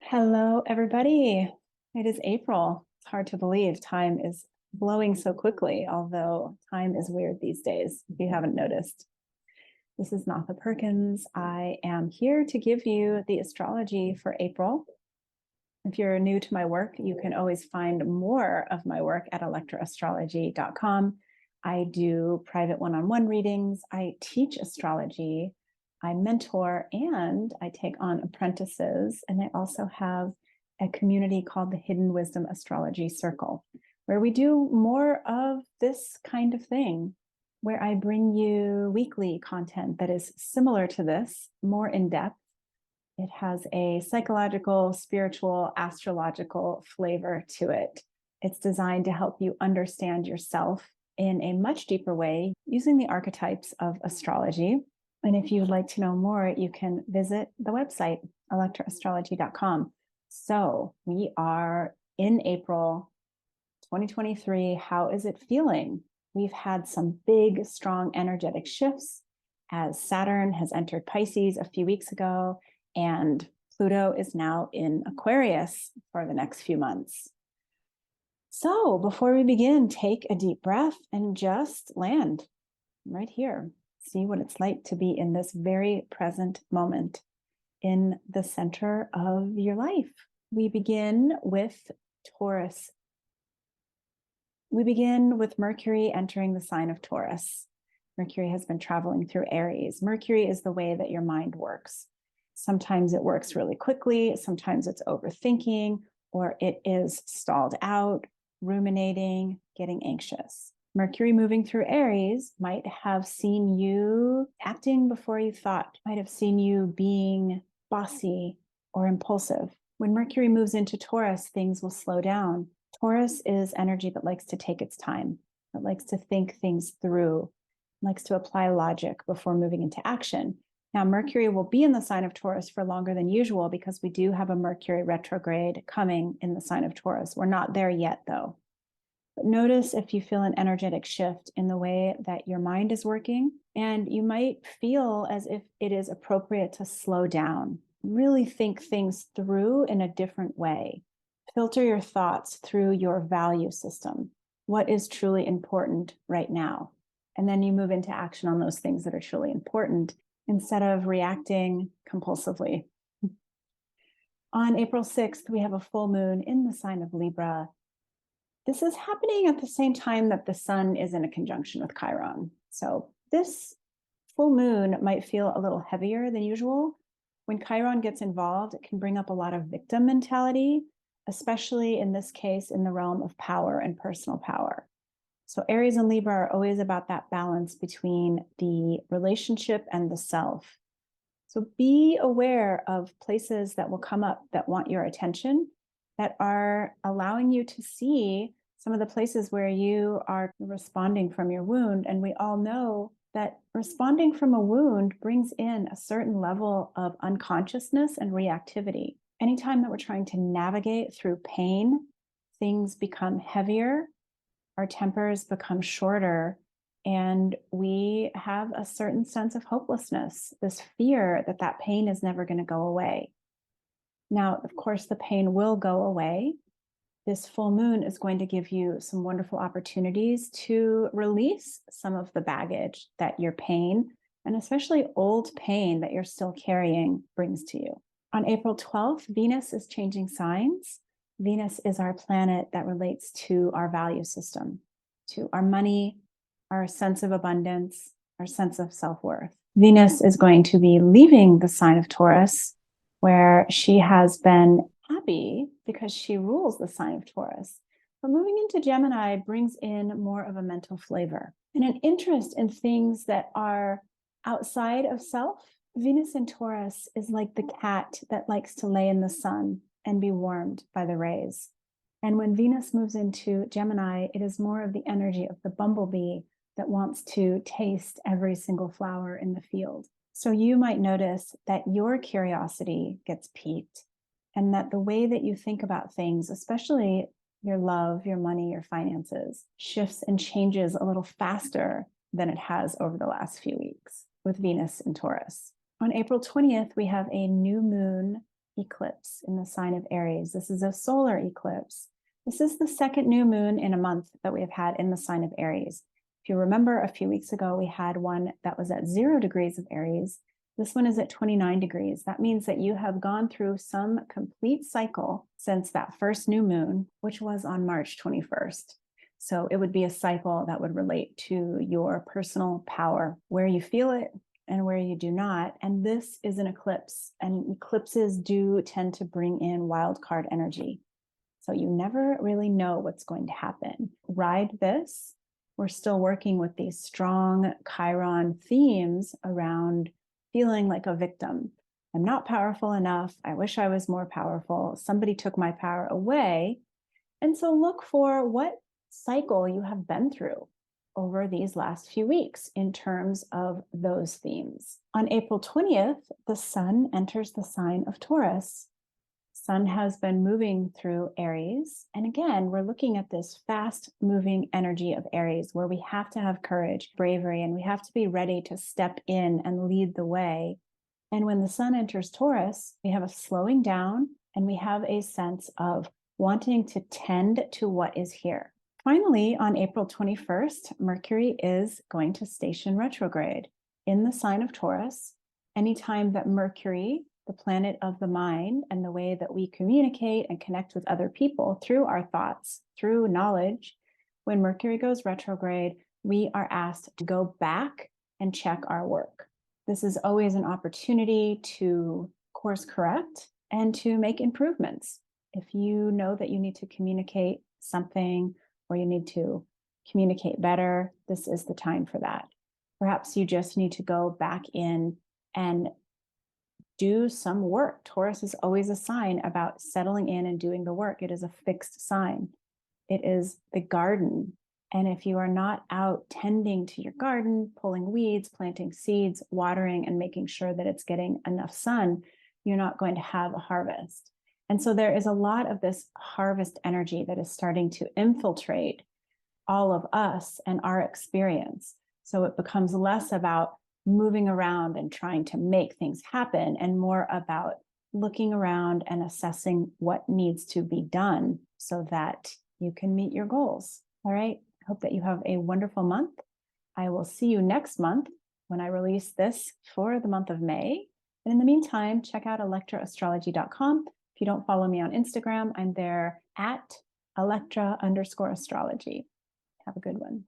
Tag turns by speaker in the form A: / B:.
A: Hello, everybody. It is April. It's hard to believe time is blowing so quickly, although time is weird these days, if you haven't noticed. This is Natha Perkins. I am here to give you the astrology for April. If you're new to my work, you can always find more of my work at electroastrology.com. I do private one-on-one readings. I teach astrology. I mentor and I take on apprentices. And I also have a community called the Hidden Wisdom Astrology Circle, where we do more of this kind of thing, where I bring you weekly content that is similar to this, more in depth. It has a psychological, spiritual, astrological flavor to it. It's designed to help you understand yourself in a much deeper way using the archetypes of astrology. And if you'd like to know more, you can visit the website, electroastrology.com. So we are in April 2023. How is it feeling? We've had some big, strong, energetic shifts as Saturn has entered Pisces a few weeks ago, and Pluto is now in Aquarius for the next few months. So before we begin, take a deep breath and just land right here. See what it's like to be in this very present moment in the center of your life. We begin with Taurus. We begin with Mercury entering the sign of Taurus. Mercury has been traveling through Aries. Mercury is the way that your mind works. Sometimes it works really quickly. Sometimes it's overthinking, or it is stalled out, ruminating, getting anxious. Mercury moving through Aries might have seen you acting before you thought, might have seen you being bossy or impulsive. When Mercury moves into Taurus, things will slow down. Taurus is energy that likes to take its time. It likes to think things through, likes to apply logic before moving into action. Now, Mercury will be in the sign of Taurus for longer than usual because we do have a Mercury retrograde coming in the sign of Taurus. We're not there yet, though. But notice if you feel an energetic shift in the way that your mind is working, and you might feel as if it is appropriate to slow down, really think things through in a different way. Filter your thoughts through your value system. What is truly important right now? And then you move into action on those things that are truly important instead of reacting compulsively. On April 6th, we have a full moon in the sign of Libra. This is happening at the same time that the sun is in a conjunction with Chiron. So this full moon might feel a little heavier than usual. When Chiron gets involved, it can bring up a lot of victim mentality, especially in this case, in the realm of power and personal power. So Aries and Libra are always about that balance between the relationship and the self. So be aware of places that will come up that want your attention, that are allowing you to see some of the places where you are responding from your wound. And we all know that responding from a wound brings in a certain level of unconsciousness and reactivity. Anytime that we're trying to navigate through pain, things become heavier, our tempers become shorter, and we have a certain sense of hopelessness, this fear that that pain is never going to go away. Now, of course, the pain will go away. This full moon is going to give you some wonderful opportunities to release some of the baggage that your pain, and especially old pain that you're still carrying, brings to you. On April 12th, Venus is changing signs. Venus is our planet that relates to our value system, to our money, our sense of abundance, our sense of self-worth. Venus is going to be leaving the sign of Taurus, where she has been happy because she rules the sign of Taurus. But moving into Gemini brings in more of a mental flavor and an interest in things that are outside of self. Venus in Taurus is like the cat that likes to lay in the sun and be warmed by the rays. And when Venus moves into Gemini, it is more of the energy of the bumblebee that wants to taste every single flower in the field. So you might notice that your curiosity gets piqued, and that the way that you think about things, especially your love, your money, your finances, shifts and changes a little faster than it has over the last few weeks with Venus in Taurus. On April 20th, we have a new moon eclipse in the sign of Aries. This is a solar eclipse. This is the second new moon in a month that we have had in the sign of Aries. If you remember, a few weeks ago, we had one that was at 0 degrees of Aries. This one is at 29 degrees. That means that you have gone through some complete cycle since that first new moon, which was on March 21st. So it would be a cycle that would relate to your personal power, where you feel it and where you do not. And this is an eclipse, and eclipses do tend to bring in wild card energy. So you never really know what's going to happen. Ride this. We're still working with these strong Chiron themes around feeling like a victim. I'm not powerful enough. I wish I was more powerful. Somebody took my power away. And so look for what cycle you have been through over these last few weeks in terms of those themes. On April 20th, the sun enters the sign of Taurus. Sun has been moving through Aries. And again, we're looking at this fast moving energy of Aries where we have to have courage, bravery, and we have to be ready to step in and lead the way. And when the sun enters Taurus, we have a slowing down and we have a sense of wanting to tend to what is here. Finally, on April 21st, Mercury is going to station retrograde in the sign of Taurus. Anytime that Mercury, the planet of the mind and the way that we communicate and connect with other people through our thoughts, through knowledge, when Mercury goes retrograde, we are asked to go back and check our work. This is always an opportunity to course correct and to make improvements. If you know that you need to communicate something or you need to communicate better, this is the time for that. Perhaps you just need to go back in and do some work. Taurus is always a sign about settling in and doing the work. It is a fixed sign. It is the garden. And if you are not out tending to your garden, pulling weeds, planting seeds, watering, and making sure that it's getting enough sun, you're not going to have a harvest. And so there is a lot of this harvest energy that is starting to infiltrate all of us and our experience. So it becomes less about moving around and trying to make things happen and more about looking around and assessing what needs to be done so that you can meet your goals. All right. I hope that you have a wonderful month. I will see you next month when I release this for the month of May. And in the meantime, check out electraastrology.com. If you don't follow me on Instagram, I'm there at Electra_astrology. Have a good one.